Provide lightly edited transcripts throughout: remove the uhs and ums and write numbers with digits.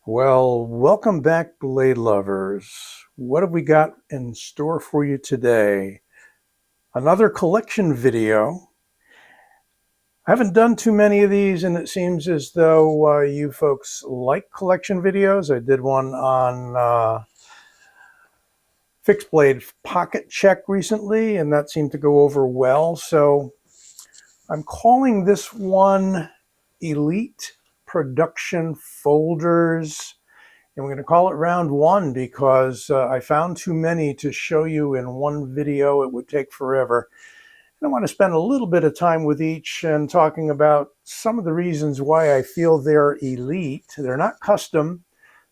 Well, welcome back, blade lovers. What have we got in store for you today? Another collection video. I haven't done too many of these, and it seems as though you folks like collection videos. I did one on fixed blade pocket check recently, and that seemed to go over well. So I'm calling this one Elite Production Folders. And we're going to call it round one because I found too many to show you in one video. It would take forever. And I want to spend a little bit of time with each and talking about some of the reasons why I feel they're elite. They're not custom.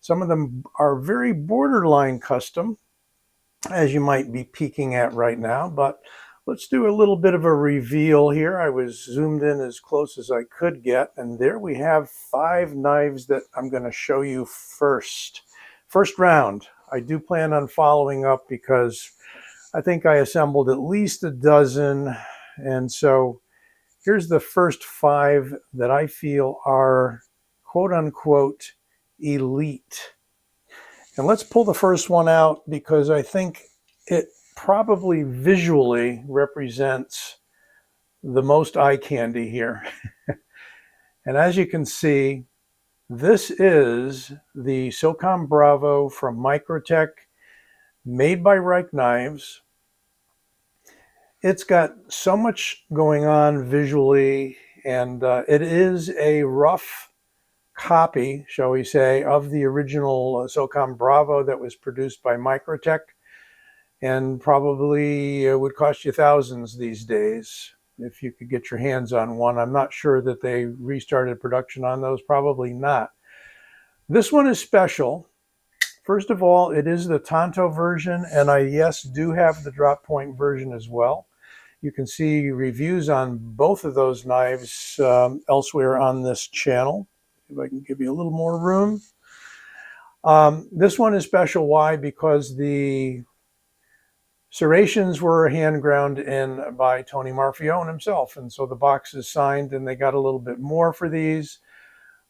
Some of them are very borderline custom, as you might be peeking at right now. But let's do a little bit of a reveal here. I was zoomed in as close as I could get, and there we have 5 knives that I'm going to show you first. First round. I do plan on following up because I think I assembled at least a dozen, and so here's the first 5 that I feel are quote-unquote elite. And let's pull the first one out because I think it probably visually represents the most eye candy here. And as you can see, this is the Socom Bravo from Microtech, made by Reich Knives. It's got so much going on visually, and it is a rough copy, shall we say, of the original Socom Bravo that was produced by Microtech, and probably would cost you thousands these days if you could get your hands on one. I'm not sure that they restarted production on those, probably not. This one is special. First of all, it is the Tanto version, and I, yes, do have the drop point version as well. You can see reviews on both of those knives elsewhere on this channel. If I can give you a little more room. This one is special. Why? Because the serrations were hand ground in by Tony Marfione himself, and so the box is signed, and they got a little bit more for these.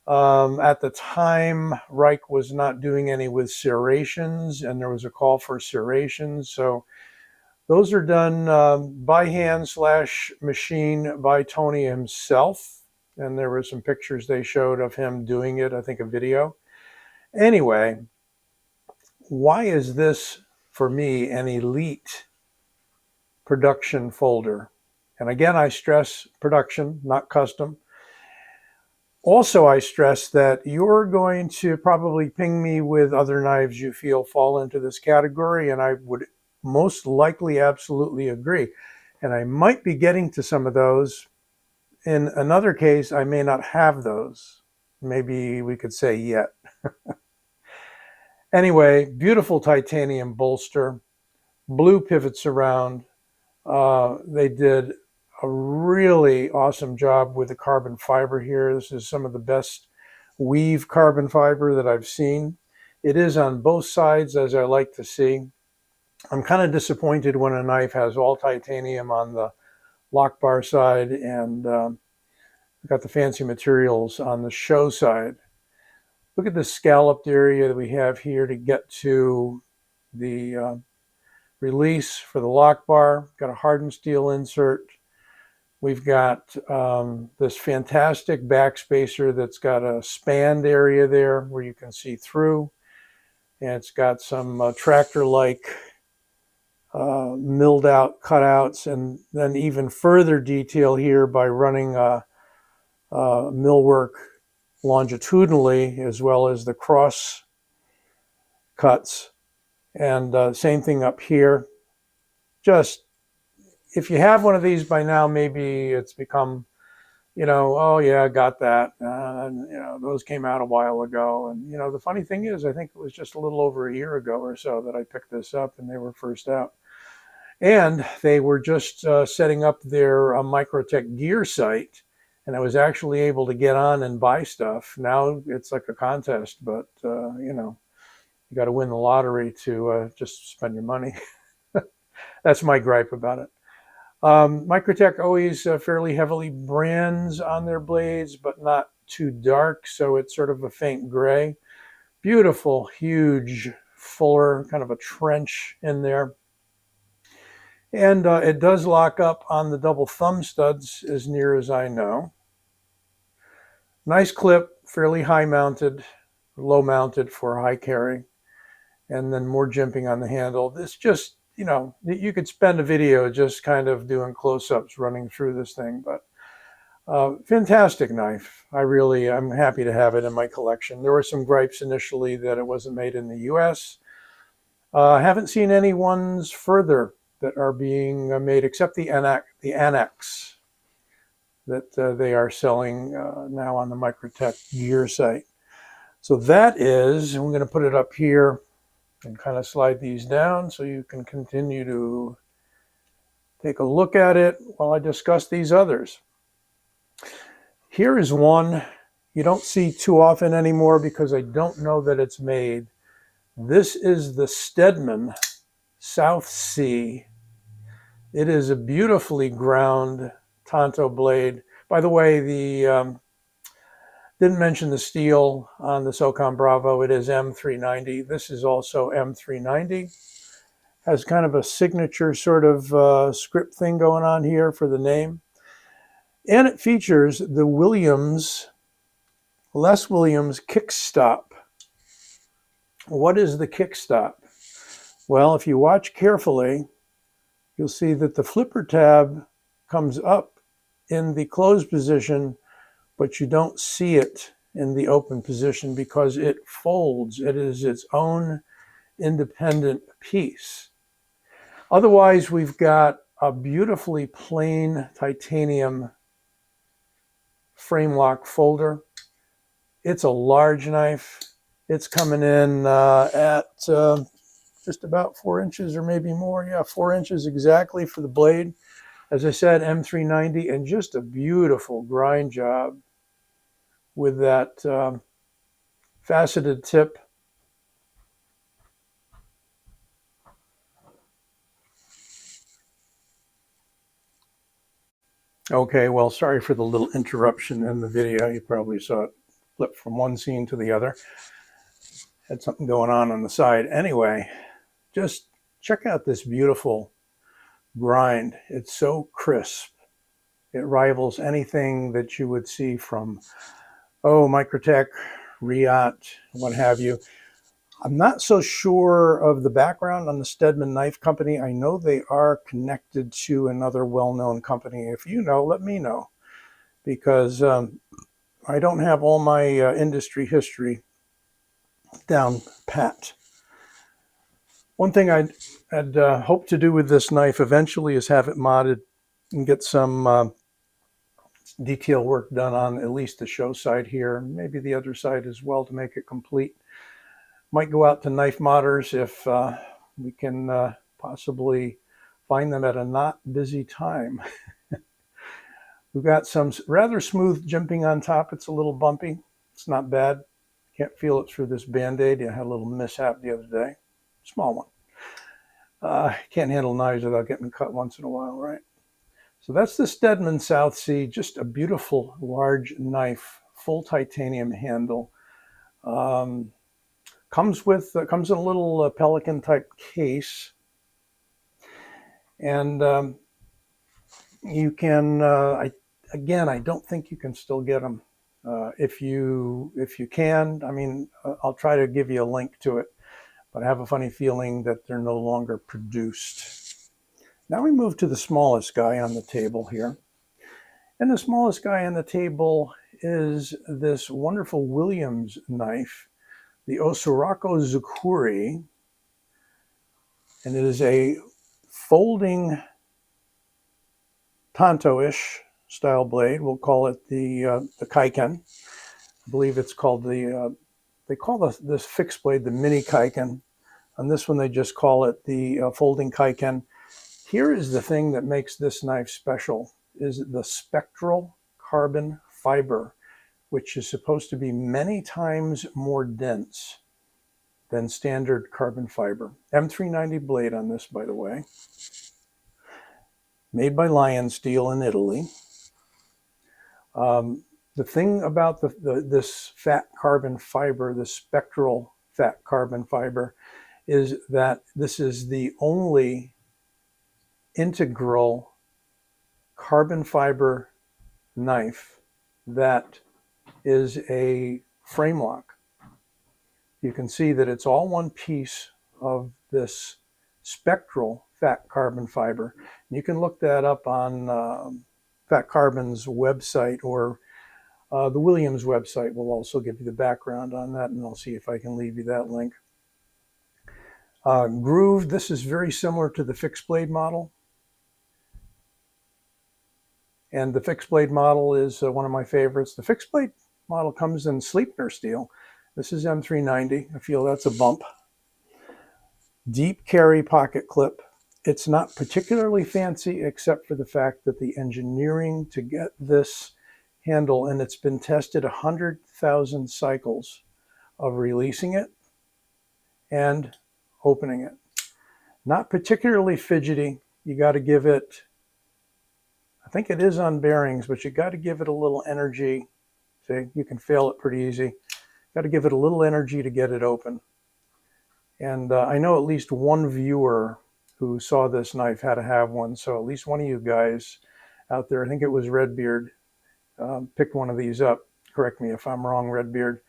At the time, Reich was not doing any with serrations, and there was a call for serrations, so those are done by hand / machine by Tony himself. And there were some pictures they showed of him doing it, I think a video. Anyway, why is this, for me, an elite production folder? And again, I stress production, not custom. Also, I stress that you're going to probably ping me with other knives you feel fall into this category, and I would most likely absolutely agree. And I might be getting to some of those. In another case, I may not have those. Maybe we could say yet. Anyway, beautiful titanium bolster, blue pivots around. They did a really awesome job with the carbon fiber here. This is some of the best weave carbon fiber that I've seen. It is on both sides, as I like to see. I'm kind of disappointed when a knife has all titanium on the lock bar side and got the fancy materials on the show side. Look at the scalloped area that we have here to get to the release for the lock bar. Got a hardened steel insert. We've got this fantastic backspacer that's got a spanned area there where you can see through. And it's got some tractor-like milled out cutouts, and then even further detail here by running millwork longitudinally as well as the cross cuts. And same thing up here. Just, if you have one of these by now, maybe it's become, oh yeah, I got that. Those came out a while ago. And, the funny thing is, I think it was just a little over a year ago or so that I picked this up, and they were first out. And they were just setting up their Microtech gear site, and I was actually able to get on and buy stuff. Now it's like a contest, but, you got to win the lottery to just spend your money. That's my gripe about it. Microtech always fairly heavily brands on their blades, but not too dark, so it's sort of a faint gray. Beautiful, huge, fuller, kind of a trench in there. And it does lock up on the double thumb studs as near as I know. Nice clip, fairly high mounted, low mounted for high carry, and then more jimping on the handle. This just, you know, you could spend a video just kind of doing close-ups running through this thing, but fantastic knife. I'm happy to have it in my collection. There were some gripes initially that it wasn't made in the US. I haven't seen any ones further that are being made except the Annex that they are selling now on the Microtech gear site. So that is, and we're going to put it up here and kind of slide these down so you can continue to take a look at it while I discuss these others. Here is one you don't see too often anymore because I don't know that it's made. This is the Stedman South Sea. It is a beautifully ground Tonto blade. By the way, didn't mention the steel on the Socom Bravo. It is M390. This is also M390. Has kind of a signature sort of script thing going on here for the name. And it features the Les Williams kickstop. What is the kickstop? Well, if you watch carefully, you'll see that the flipper tab comes up in the closed position, but you don't see it in the open position because it folds. It is its own independent piece. Otherwise, we've got a beautifully plain titanium frame lock folder. It's a large knife. It's coming in at just about 4 inches or maybe more. Yeah, 4 inches exactly for the blade. As I said, M390, and just a beautiful grind job with that faceted tip. Okay, well, sorry for the little interruption in the video. You probably saw it flip from one scene to the other. Had something going on the side. Anyway, just check out this beautiful grind. It's so crisp. It rivals anything that you would see from, Microtech, Reich, what have you. I'm not so sure of the background on the Stedman Knife Company. I know they are connected to another well-known company. If you know, let me know, because I don't have all my industry history down pat. One thing I'd hoped to do with this knife eventually is have it modded and get some detail work done on at least the show side here, maybe the other side as well to make it complete. Might go out to knife modders if we can possibly find them at a not busy time. We've got some rather smooth jimping on top. It's a little bumpy. It's not bad. Can't feel it through this Band-Aid. I had a little mishap the other day. Small one. Can't handle knives without getting cut once in a while, right? So that's the Stedman South Sea. Just a beautiful large knife, full titanium handle. Comes in a little Pelican type case, and you can. I don't think you can still get them. If you can, I mean, I'll try to give you a link to it, but I have a funny feeling that they're no longer produced. Now we move to the smallest guy on the table here, and the smallest guy on the table is this wonderful Williams knife, the Rocco Zukuri, and it is a folding Tonto-ish style blade. We'll call it the Kaiken. I believe it's called they call this fixed blade the mini Kaiken. On this one, they just call it the folding Kaiken. Here is the thing that makes this knife special, is the spectral carbon fiber, which is supposed to be many times more dense than standard carbon fiber. M390 blade on this, by the way. Made by Lion Steel in Italy. The thing about this fat carbon fiber, this spectral fat carbon fiber, is that this is the only integral carbon fiber knife that is a frame lock. You can see that it's all one piece of this spectral fat carbon fiber. You can look that up on Fat Carbon's website, or the Williams website will also give you the background on that, and I'll see if I can leave you that link. Groove, this is very similar to the fixed blade model. And the fixed blade model is one of my favorites. The fixed blade model comes in Sleipner steel. This is M390. I feel that's a bump. Deep carry pocket clip. It's not particularly fancy, except for the fact that the engineering to get this handle, and it's been tested 100,000 cycles of releasing it and opening it. Not particularly fidgety. You got to give it, I think it is on bearings, but you got to give it a little energy. See, you can fail it pretty easy. Got to give it a little energy to get it open. And I know at least one viewer who saw this knife had to have one. So at least one of you guys out there, I think it was Redbeard, picked one of these up. Correct me if I'm wrong, Redbeard.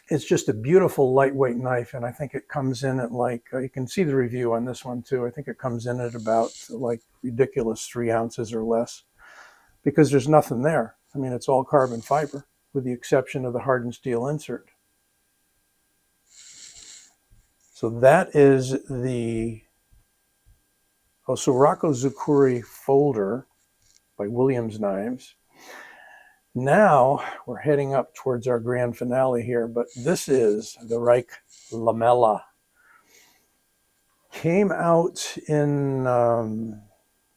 It's just a beautiful lightweight knife, and I think it comes in at like, you can see the review on this one too. I think it comes in at about like ridiculous 3 ounces or less, because there's nothing there. I mean, it's all carbon fiber, with the exception of the hardened steel insert. So that is the Rocco Zukuri folder by Williams Knives. Now we're heading up towards our grand finale here, but this is the Reich Lamella. Came out in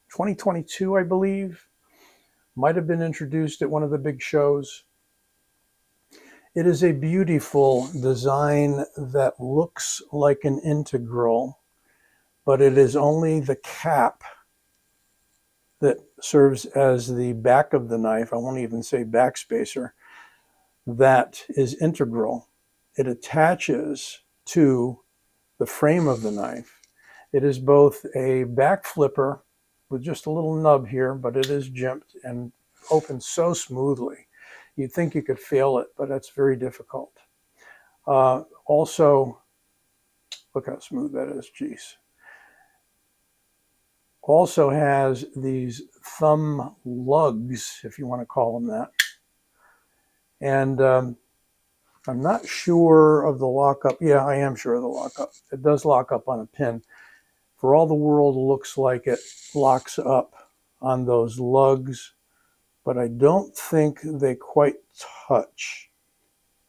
2022, I believe. Might have been introduced at one of the big shows. It is a beautiful design that looks like an integral, but it is only the cap that serves as the back of the knife. I won't even say backspacer. That is integral. It attaches to the frame of the knife. It is both a back flipper with just a little nub here, but it is jimped and opens so smoothly. You'd think you could fail it, but that's very difficult. Also, look how smooth that is, geez. Also has these thumb lugs, if you want to call them that. And I'm not sure of the lockup. Yeah, I am sure of the lockup. It does lock up on a pin. For all the world, it looks like it locks up on those lugs, but I don't think they quite touch.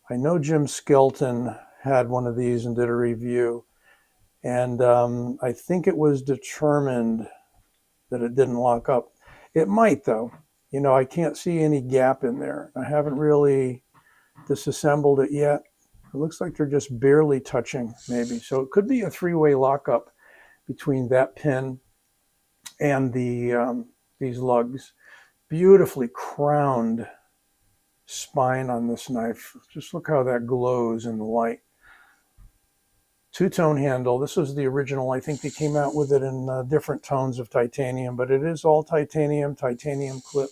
I know Jim Skelton had one of these and did a review, and I think it was determined that it didn't lock up. It might, though. You know, I can't see any gap in there. I haven't really disassembled it yet. It looks like they're just barely touching, maybe. So it could be a 3-way lockup between that pin and the these lugs. Beautifully crowned spine on this knife. Just look how that glows in the light. Two-tone handle. This was the original. I think they came out with it in different tones of titanium, but it is all titanium, titanium clip.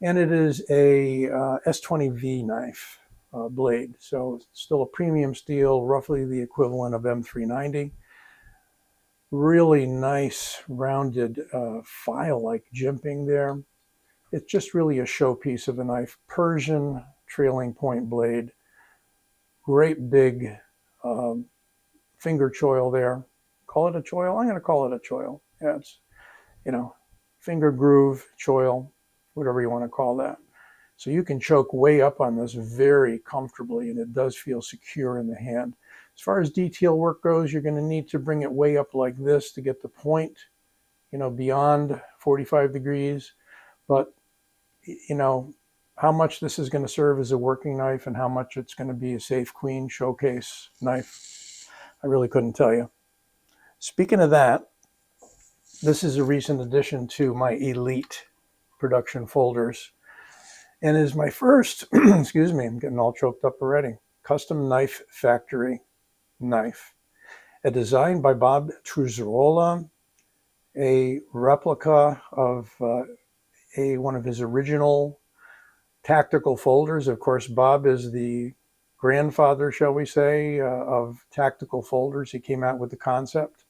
And it is a S20V knife blade. So it's still a premium steel, roughly the equivalent of M390. Really nice rounded file-like jimping there. It's just really a showpiece of a knife. Persian trailing point blade. Great big finger choil there. Call it a choil? I'm going to call it a choil. Yeah, it's, you know, finger groove, choil, whatever you want to call that. So you can choke way up on this very comfortably, and it does feel secure in the hand. As far as detail work goes, you're going to need to bring it way up like this to get the point, you know, beyond 45 degrees. But, you know, how much this is going to serve as a working knife and how much it's going to be a safe queen showcase knife, I really couldn't tell you. Speaking of that, this is a recent addition to my Elite production folders. and is my first, excuse me, I'm getting all choked up already, custom knife factory knife. A design by Bob Truzzola, a replica of one of his original tactical folders. Of course, Bob is the grandfather, shall we say, of tactical folders. He came out with the concept,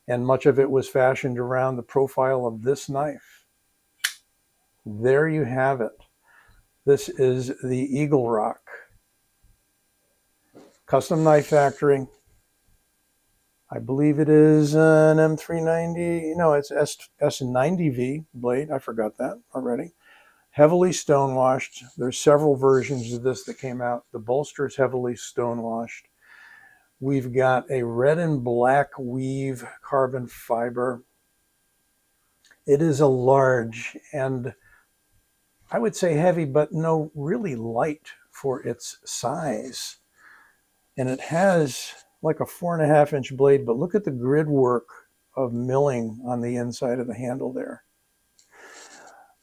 and much of it was fashioned around the profile of this knife. There you have it. This is the Eagle Rock custom knife factory. I believe it is an M390. No, it's S90V blade. I forgot that already. Heavily stonewashed. There's several versions of this that came out. The bolster is heavily stonewashed. We've got a red and black weave carbon fiber. It is a large and I would say heavy, but no, really light for its size. And it has like a 4.5-inch blade, but look at the grid work of milling on the inside of the handle there.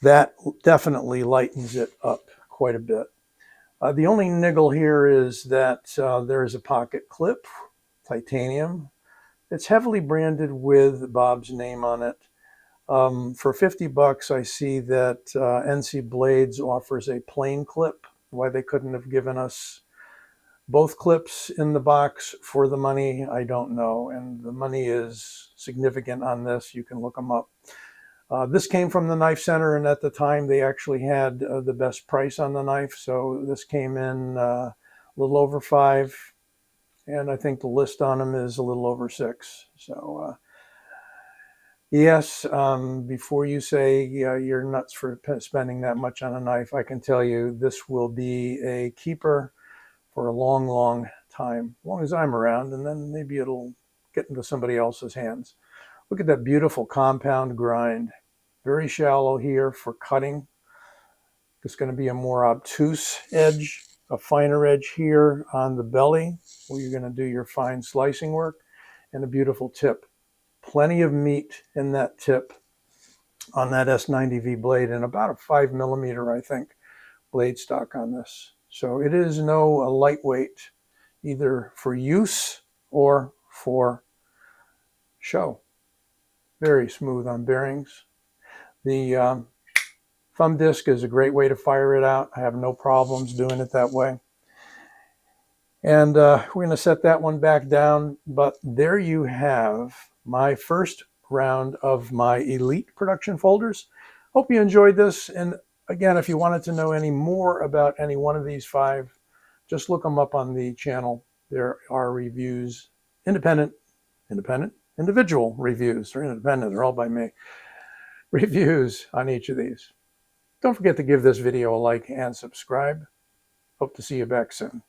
That definitely lightens it up quite a bit. The only niggle here is that there is a pocket clip, titanium. It's heavily branded with Bob's name on it. For $50, I see that NC Blades offers a plain clip. Why they couldn't have given us both clips in the box for the money, I don't know. And the money is significant on this. You can look them up. This came from the Knife Center, and at the time they actually had the best price on the knife. So this came in a little over $5, and I think the list on them is a little over $6. So yes, before you say you're nuts for spending that much on a knife, I can tell you this will be a keeper for a long, long time, as long as I'm around, and then maybe it'll get into somebody else's hands. Look at that beautiful compound grind. Very shallow here for cutting. It's going to be a more obtuse edge, a finer edge here on the belly, where you're going to do your fine slicing work, and a beautiful tip. Plenty of meat in that tip on that S90V blade, and about a 5mm, I think, blade stock on this. So it is no lightweight, either for use or for show. Very smooth on bearings. The thumb disc is a great way to fire it out. I have no problems doing it that way. And we're going to set that one back down. But there you have my first round of my Elite production folders. Hope you enjoyed this. And again, if you wanted to know any more about any one of these 5, just look them up on the channel. There are reviews, individual reviews. They're independent, they're all by me. Reviews on each of these. Don't forget to give this video a like and subscribe. Hope to see you back soon.